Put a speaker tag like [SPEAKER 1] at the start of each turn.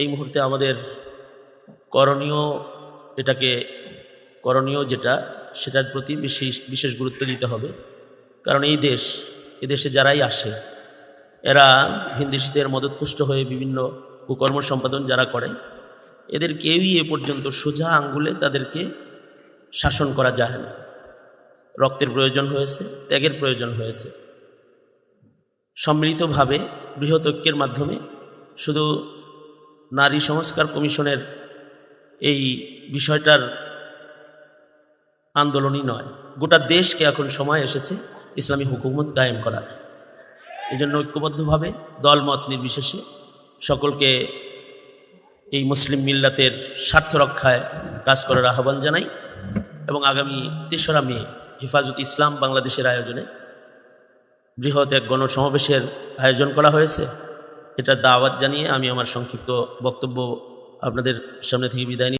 [SPEAKER 1] এই মুহূর্তে আমাদের করণীয় করণীয় যেটা সেটার প্রতি বিশেষ গুরুত্ব দিতে হবে। কারণ এদেশে যারাই আসে এরা ভিনদেশীদের মদতপুষ্ট হয়ে বিভিন্ন কুকর্ম সম্পাদন যারা করে, এদের কেউই এ পর্যন্ত সোজা আঙ্গুলে তাদেরকে শাসন করা যায় না। রক্তের প্রয়োজন হয়েছে, ত্যাগের প্রয়োজন হয়েছে। সম্মিলিতভাবে বৃহৎ ঐক্যের মাধ্যমে শুধু নারী সংস্কার কমিশনের এই বিষয়টার আন্দোলনই নয়, গোটা দেশকে এখন সময় এসেছে ইসলামী হুকুমত কায়েম করার। এই জন্য ঐক্যবদ্ধভাবে দলমত নির্বিশেষে সকলকে এই মুসলিম মিল্লাতের স্বার্থ রক্ষায় কাজ করার আহ্বান জানাই। এবং আগামী ৩রা মে হেফাজত ইসলাম বাংলাদেশের আয়োজনে বৃহৎ এক গণসমাবেশের আয়োজন করা হয়েছে। এটা দাওয়াত জানিয়ে আমি আমার সংক্ষিপ্ত বক্তব্য আপনাদের সামনে থেকে বিদায় নিই।